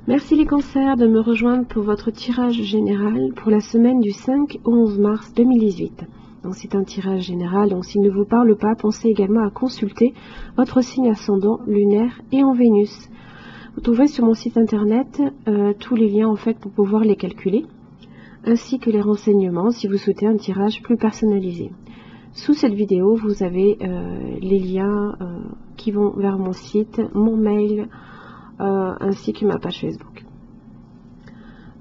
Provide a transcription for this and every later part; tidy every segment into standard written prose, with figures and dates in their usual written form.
Merci les cancers de me rejoindre pour votre tirage général pour la semaine du 5 au 11 mars 2018. Donc c'est un tirage général, donc s'il ne vous parle pas, pensez également à consulter votre signe ascendant lunaire et en Vénus. Vous trouverez sur mon site internet tous les liens en fait pour pouvoir les calculer, ainsi que les renseignements si vous souhaitez un tirage plus personnalisé. Sous cette vidéo, vous avez les liens qui vont vers mon site, mon mail, ainsi que ma page Facebook.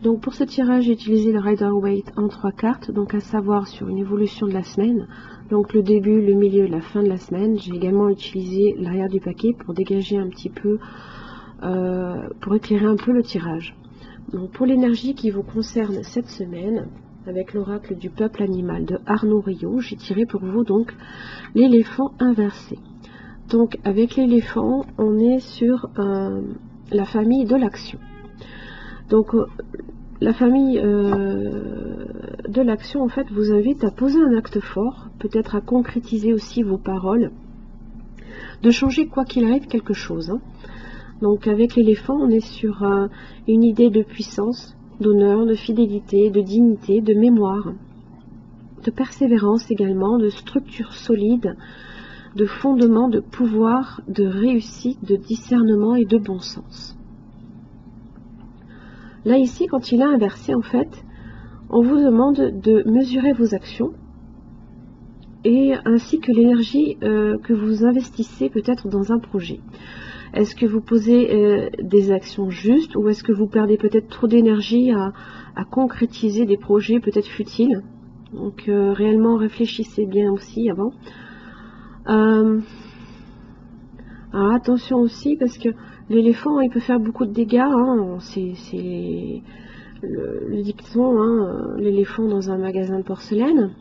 Donc pour ce tirage, j'ai utilisé le Rider-Waite en 3 cartes, donc à savoir sur une évolution de la semaine, donc le début, le milieu, la fin de la semaine. J'ai également utilisé l'arrière du paquet pour dégager un petit peu, pour éclairer un peu le tirage. Donc pour l'énergie qui vous concerne cette semaine, avec l'oracle du peuple animal de Arnaud Rio, j'ai tiré pour vous donc l'éléphant inversé. Donc avec l'éléphant, on est sur la famille de l'action. Donc la famille de l'action en fait vous invite à poser un acte fort, peut-être à concrétiser aussi vos paroles, de changer quoi qu'il arrive quelque chose. Hein. Donc avec l'éléphant, on est sur une idée de puissance, d'honneur, de fidélité, de dignité, de mémoire, de persévérance également, de structure solide, de fondement, de pouvoir, de réussite, de discernement et de bon sens. Là ici, quand il est inversé en fait, on vous demande de mesurer vos actions et ainsi que l'énergie que vous investissez peut-être dans un projet. Est-ce que vous posez des actions justes ou est-ce que vous perdez peut-être trop d'énergie à concrétiser des projets peut-être futiles? Donc réellement réfléchissez bien aussi avant. Alors attention aussi parce que l'éléphant il peut faire beaucoup de dégâts. Hein. C'est le dicton, hein, l'éléphant dans un magasin de porcelaine.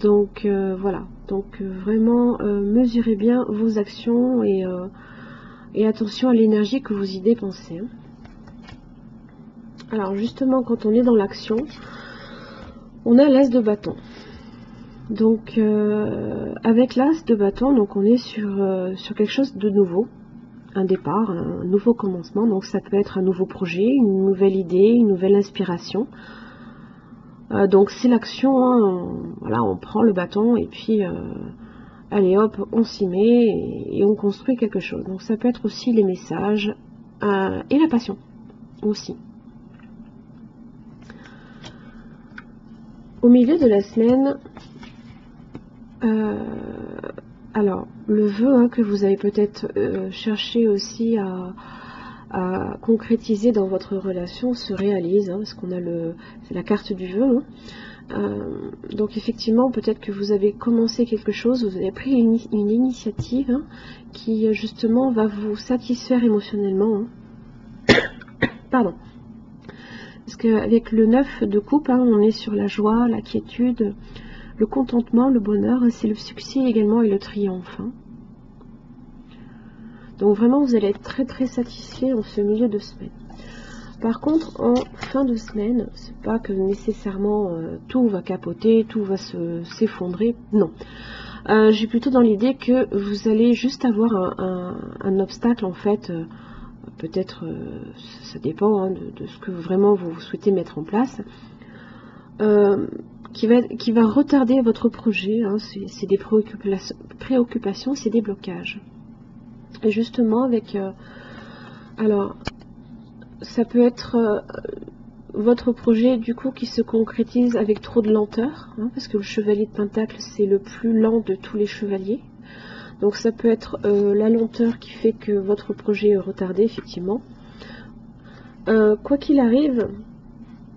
Donc voilà. Donc vraiment mesurez bien vos actions et attention à l'énergie que vous y dépensez. Hein. Alors justement quand on est dans l'action, on a l'as de bâton. Donc avec l'as de bâton, donc on est sur quelque chose de nouveau, un départ, un nouveau commencement. Donc ça peut être un nouveau projet, une nouvelle idée, une nouvelle inspiration. Donc c'est l'action, hein, voilà, on prend le bâton et puis allez hop, on s'y met et on construit quelque chose. Donc ça peut être aussi les messages et la passion aussi. Au milieu de la semaine, alors le vœu hein, que vous avez peut-être cherché aussi à concrétiser dans votre relation se réalise, hein, parce qu'on a c'est la carte du vœu. Hein. Donc effectivement, peut-être que vous avez commencé quelque chose, vous avez pris une initiative hein, qui justement va vous satisfaire émotionnellement. Hein. Pardon. Parce qu'avec le 9 de coupe, hein, on est sur la joie, la quiétude, le contentement, le bonheur, c'est le succès également et le triomphe. Hein. Donc vraiment, vous allez être très très satisfait en ce milieu de semaine. Par contre, en fin de semaine, c'est pas que nécessairement tout va capoter, tout va s'effondrer, non. J'ai plutôt dans l'idée que vous allez juste avoir un obstacle en fait, peut-être, ça dépend hein, de ce que vraiment vous souhaitez mettre en place, qui va retarder votre projet, hein, c'est des préoccupations, c'est des blocages. Et justement avec, alors, ça peut être votre projet du coup qui se concrétise avec trop de lenteur, hein, parce que le chevalier de Pentacle c'est le plus lent de tous les chevaliers. Donc ça peut être la lenteur qui fait que votre projet est retardé effectivement. Quoi qu'il arrive,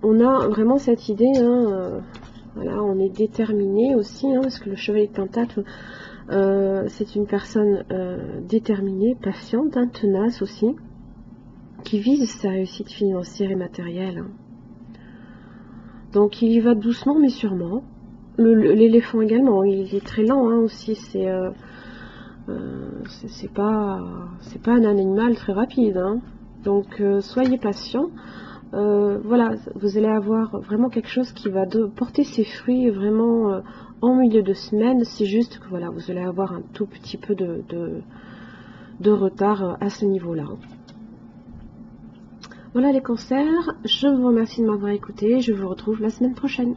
on a vraiment cette idée, hein, voilà, on est déterminé aussi, hein, parce que le chevalier de Pentacle c'est une personne déterminée, patiente, hein, tenace aussi, qui vise sa réussite financière et matérielle. Hein. Donc il y va doucement mais sûrement. L'éléphant également, il est très lent hein, aussi, c'est pas un animal très rapide. Hein. Donc soyez patient. Voilà, vous allez avoir vraiment quelque chose qui va porter ses fruits vraiment en milieu de semaine. C'est juste que voilà, vous allez avoir un tout petit peu de retard à ce niveau-là. Voilà les cancers, je vous remercie de m'avoir écouté, je vous retrouve la semaine prochaine.